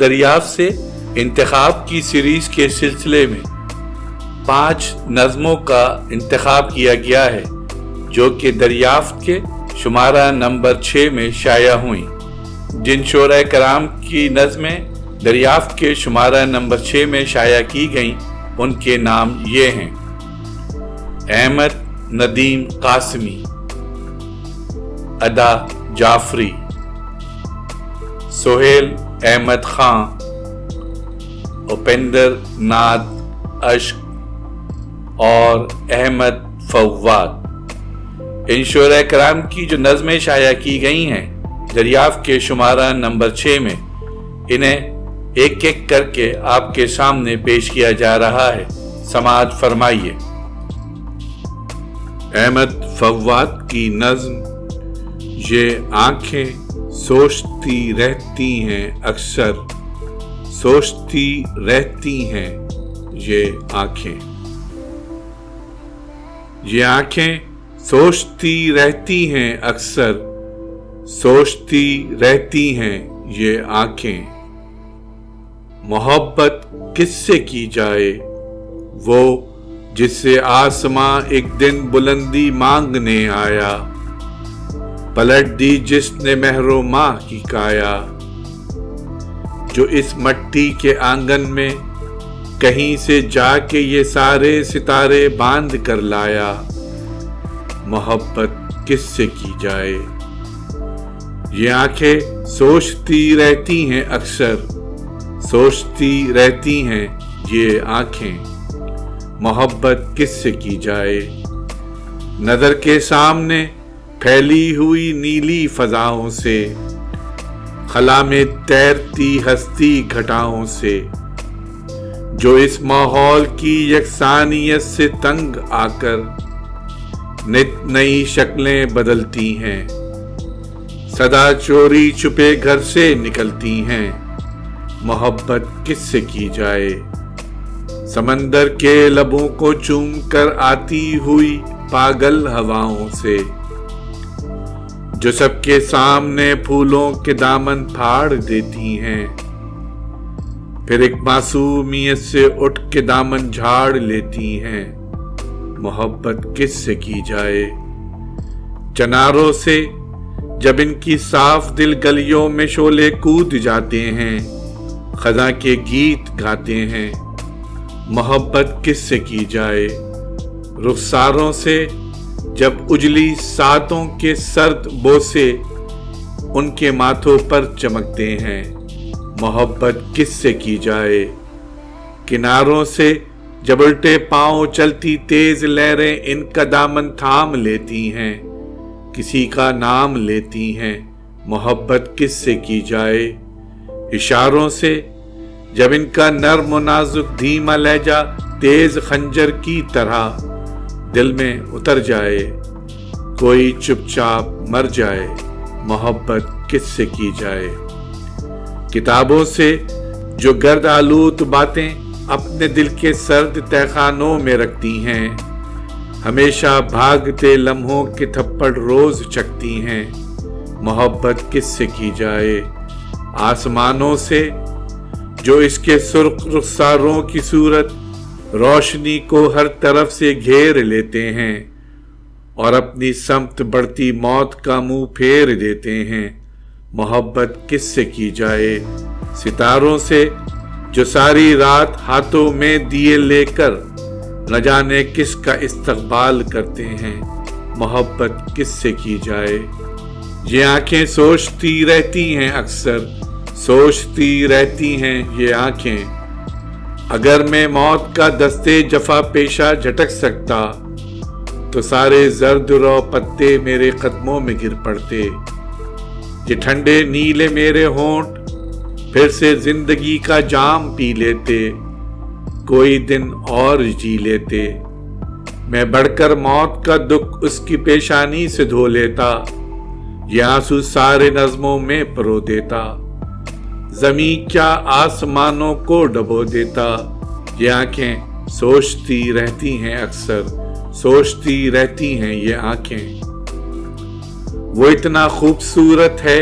دریافت سے انتخاب کی سیریز کے سلسلے میں 5 نظموں کا انتخاب کیا گیا ہے جو کہ دریافت کے شمارہ نمبر 6 میں شائع ہوئیں۔ جن شعراء کرام کی نظمیں دریافت کے شمارہ نمبر 6 میں شائع کی گئیں ان کے نام یہ ہیں: احمد ندیم قاسمی، ادا جعفری، سہیل احمد خان، اپیندر ناتھ اشک اور احمد فواد۔ ان شعراء کرام کی جو نظمیں شائع کی گئی ہیں دریافت کے شمارہ نمبر 6 میں، انہیں ایک ایک کر کے آپ کے سامنے پیش کیا جا رہا ہے، سماعت فرمائیے۔ احمد فواد کی نظم: یہ آنکھیں سوچتی رہتی ہیں اکثر، سوچتی رہتی ہیں یہ آنکھیں، یہ آنکھیں سوچتی رہتی ہیں اکثر، سوچتی رہتی ہیں یہ آنکھیں۔ محبت کس سے کی جائے، وہ جس سے آسماں ایک دن بلندی مانگنے آیا، پلٹ دی جس نے مہر و ماہ کی کایا، جو اس مٹی کے آنگن میں کہیں سے جا کے یہ سارے ستارے باندھ کر لایا۔ محبت کس سے کی جائے، یہ آنکھیں سوچتی رہتی ہیں اکثر، سوچتی رہتی ہیں یہ آنکھیں۔ محبت کس سے کی جائے، نظر کے سامنے پھیلی ہوئی نیلی فضاؤں سے، خلا میں تیرتی ہستی گھٹاؤں سے، جو اس ماحول کی یکسانیت سے تنگ آ کر نت نئی شکلیں بدلتی ہیں، صدا چوری چھپے گھر سے نکلتی ہیں۔ محبت کس سے کی جائے، سمندر کے لبوں کو چوم کر آتی ہوئی پاگل ہواؤں سے، جو سب کے سامنے پھولوں کے دامن پھاڑ دیتی ہیں، پھر ایک معصومیت سے اٹھ کے دامن جھاڑ لیتی ہیں۔ محبت کس سے کی جائے، چناروں سے جب ان کی صاف دل گلیوں میں شعلے کود جاتے ہیں، خزاں کے گیت گاتے ہیں۔ محبت کس سے کی جائے، رخساروں سے جب اجلی ساتوں کے سرد بوسے ان کے ماتھوں پر چمکتے ہیں۔ محبت کس سے کی جائے، کناروں سے جب الٹے پاؤں چلتی تیز لہریں ان کا دامن تھام لیتی ہیں، کسی کا نام لیتی ہیں۔ محبت کس سے کی جائے، اشاروں سے جب ان کا نرم و نازک دھیما لہجہ تیز خنجر کی طرح دل میں اتر جائے، کوئی چپ چاپ مر جائے۔ محبت کس سے کی جائے، کتابوں سے جو گرد آلود باتیں اپنے دل کے سرد تہخانوں میں رکھتی ہیں، ہمیشہ بھاگتے لمحوں کے تھپڑ روز چکتی ہیں۔ محبت کس سے کی جائے، آسمانوں سے جو اس کے سرخ رخساروں کی صورت روشنی کو ہر طرف سے گھیر لیتے ہیں اور اپنی سمت بڑھتی موت کا منہ پھیر دیتے ہیں۔ محبت کس سے کی جائے، ستاروں سے جو ساری رات ہاتھوں میں دیے لے کر نہ جانے کس کا استقبال کرتے ہیں۔ محبت کس سے کی جائے، یہ آنکھیں سوچتی رہتی ہیں اکثر، سوچتی رہتی ہیں یہ آنکھیں۔ اگر میں موت کا دستے جفا پیشہ جھٹک سکتا تو سارے زرد رو پتے میرے قدموں میں گر پڑتے، یہ ٹھنڈے نیلے میرے ہونٹ پھر سے زندگی کا جام پی لیتے، کوئی دن اور جی لیتے۔ میں بڑھ کر موت کا دکھ اس کی پیشانی سے دھو لیتا، یہ آنسو سارے نظموں میں پرو دیتا، زمین کیا آسمانوں کو ڈبو دیتا۔ یہ آنکھیں سوچتی رہتی ہیں اکثر، سوچتی رہتی ہیں یہ آنکھیں۔ وہ اتنا خوبصورت ہے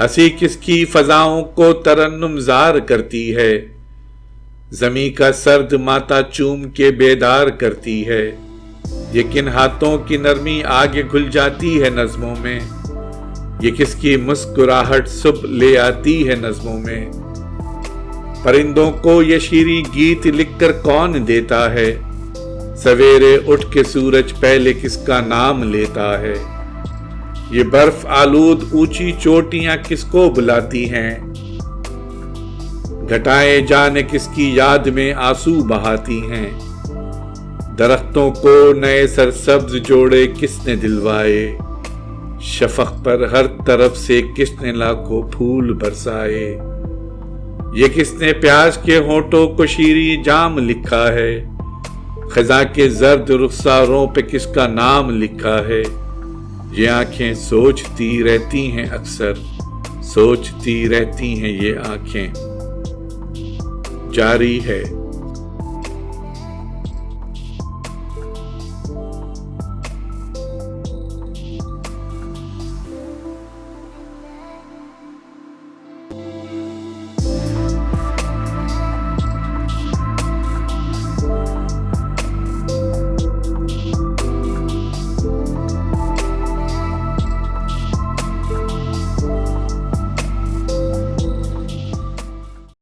ہنسی کس کی فضاؤں کو ترنم زار کرتی ہے، زمیں کا سرد ماتا چوم کے بیدار کرتی ہے، یہ کن ہاتھوں کی نرمی آگے گھل جاتی ہے نظموں میں، یہ کس کی مسکراہٹ صبح لے آتی ہے نظموں میں، پرندوں کو یہ شیریں گیت لکھ کر کون دیتا ہے، سویرے اٹھ کے سورج پہلے کس کا نام لیتا ہے، یہ برف آلود اونچی چوٹیاں کس کو بلاتی ہیں، گھٹائیں جانے کس کی یاد میں آنسو بہاتی ہیں، درختوں کو نئے سرسبز جوڑے کس نے دلوائے، شفق پر ہر طرف سے کس نے لاکھوں پھول برسائے، یہ کس نے پیاس کے ہونٹوں کو شیریں جام لکھا ہے، خزاں کے زرد رخساروں پہ کس کا نام لکھا ہے، یہ آنکھیں سوچتی رہتی ہیں اکثر، سوچتی رہتی ہیں یہ آنکھیں۔ جاری ہے۔